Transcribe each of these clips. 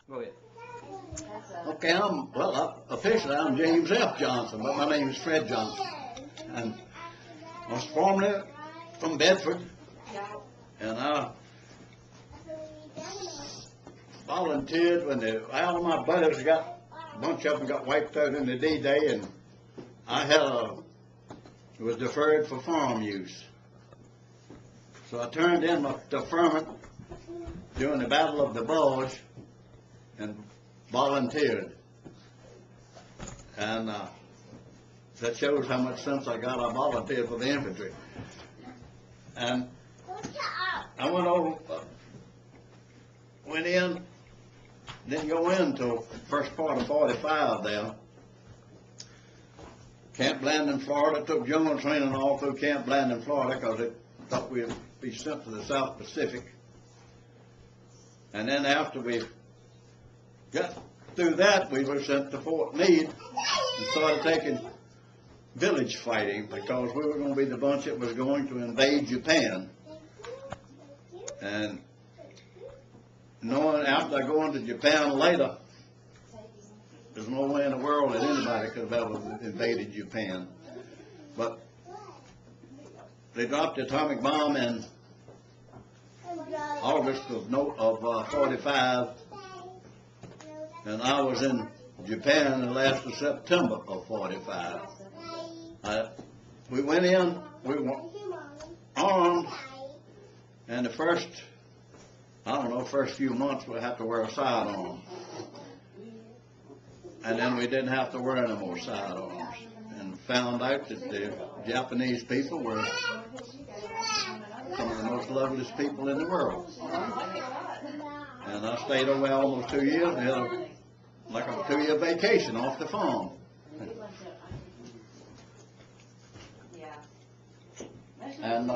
Go ahead. Okay, officially I'm James F. Johnson, but my name is Fred Johnson. And I was formerly from Bedford, and I volunteered when all of my buddies a bunch of them got wiped out in the D-Day, and I was deferred for farm use. So I turned in my deferment during the Battle of the Bulge and volunteered. And that shows how much sense I got. I volunteered for the infantry. And I went in, didn't go in until first part of 45 there. Camp Blandon, Florida. Took general training all through Camp Blandon, Florida, because they thought we'd be sent to the South Pacific. And then after we got through that, we were sent to Fort Meade and started taking village fighting, because we were going to be the bunch that was going to invade Japan. And knowing after going to Japan later, there's no way in the world that anybody could have ever invaded Japan. But they dropped the atomic bomb in August of 45, and I was in Japan the last of September of 45. We went in, we were armed, and the first few months we had to wear a sidearm. And then we didn't have to wear any more sidearms, and found out that the Japanese people were some of the most loveliest people in the world. And I stayed away almost 2 years. We had like a 2-year vacation off the farm. And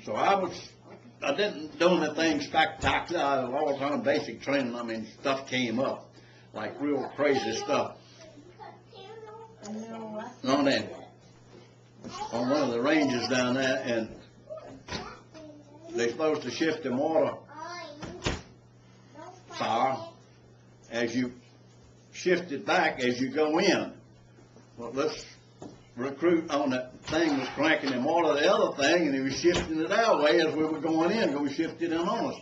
so I didn't do anything spectacular. I was all on basic training. I mean, stuff came up, like real crazy stuff. On one of the ranges down there, and they're supposed to shift the mortar fire as you shift it back as you go in. Well, this recruit on that thing was cranking the mortar the other thing, and he was shifting it our way as we were going in, because we shifted in on us.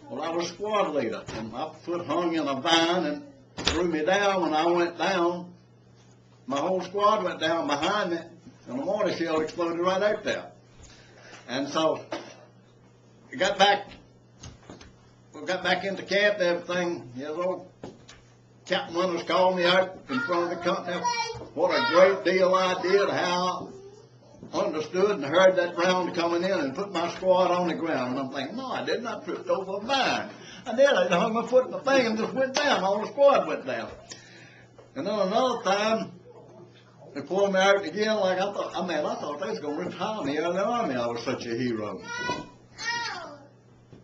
Well, I was squad leader, and my foot hung in a vine and threw me down. When I went down, my whole squad went down behind me, and the mortar shell exploded right out there. And so we got back into camp and everything. His old Captain Winters called me out in front of the company. What a great deal I did, how I understood and heard that round coming in, and put my squad on the ground. And I'm thinking, no, I didn't. I tripped over a vine. I did. I hung my foot in the thing and just went down. All the squad went down. And then another time, they pulled me out again. Like I thought they was going to retire me out of the army. I was such a hero.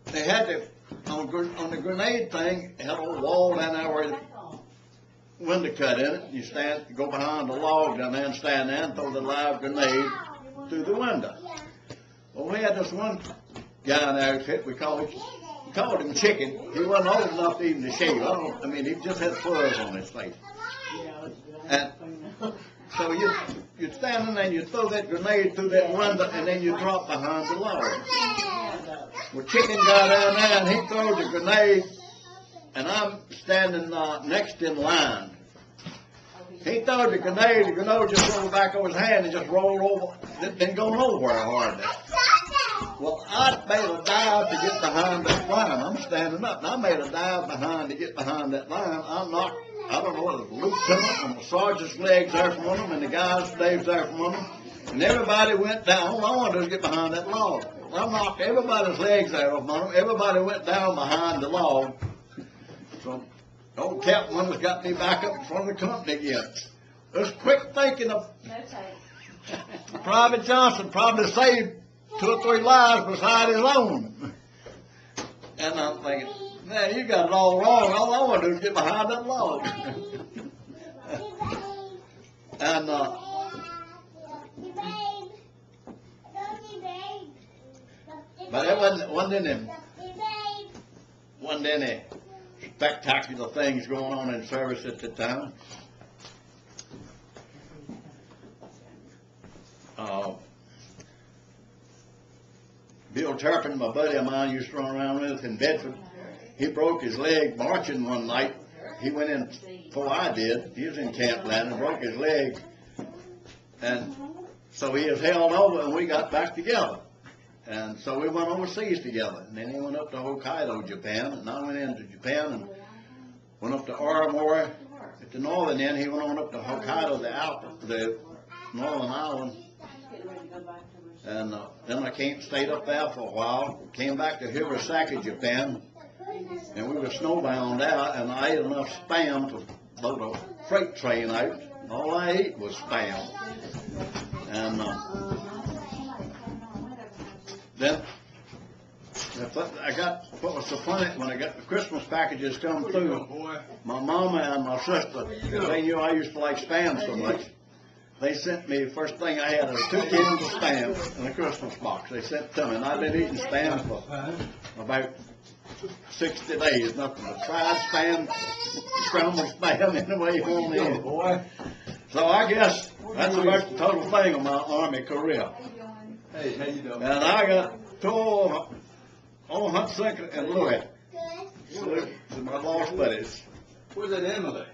They had on the grenade thing, had a little wall down there where the window cut in it. You go behind the log down there and stand there and throw the live grenade through the window. Well, we had this one guy in there, we called him Chicken. He wasn't old enough even to shave. He just had fuzz on his face. And so you'd stand in there and you'd throw that grenade through that window, and then you drop behind the log. Well, Chicken got down there and he throws the grenade, and I'm standing next in line. He threw the grenade just rolled back over his hand and just rolled over. It didn't go nowhere hardly. Well, I made a dive to get behind that line. I'm standing up, and I made a dive to get behind that line. I knocked, I don't know whether the lieutenant and the sergeant's legs there from under them, and the guy's legs there from under them, and everybody went down. All I wanted to do was get behind that log. I knocked everybody's legs out from under them. Everybody went down behind the log. So old Captain Winters got me back up in front of the company again. There's quick thinking of Private Johnson probably saved 2 or 3 lives beside his own. And I'm thinking, man, you got it all wrong. All I want to do is get behind that log. And but it wasn't any spectacular things going on in service at the time. Bill Turpin, my buddy of mine, used to run around with in Bedford. He broke his leg marching one night. He went in before I did. He was in Camp Land and broke his leg. And so he was held over and we got back together. And so we went overseas together. And then he went up to Hokkaido, Japan. And I went into Japan and went up to Aomori at the northern end. He went on up to Hokkaido, the northern island. And then I stayed up there for a while. Came back to Hirosaki, Japan. And we were snowbound out, and I ate enough Spam to load a freight train out. All I ate was Spam. And then I got, what was so funny, when I got the Christmas packages come through, my mama and my sister, because they knew I used to like Spam so much, they sent me, first thing I had was 2 cans of Spam in a Christmas box. They sent to me, and I've been eating Spam for about 60 days, nothing but fried Spam, scrambled Spam, anyway you want to eat. So I guess that's about the total thing of my Army career. Hey, how you doing? And I got 2 on Hunt Second and Louis. Salute to my lost buddies. Where's that Emily?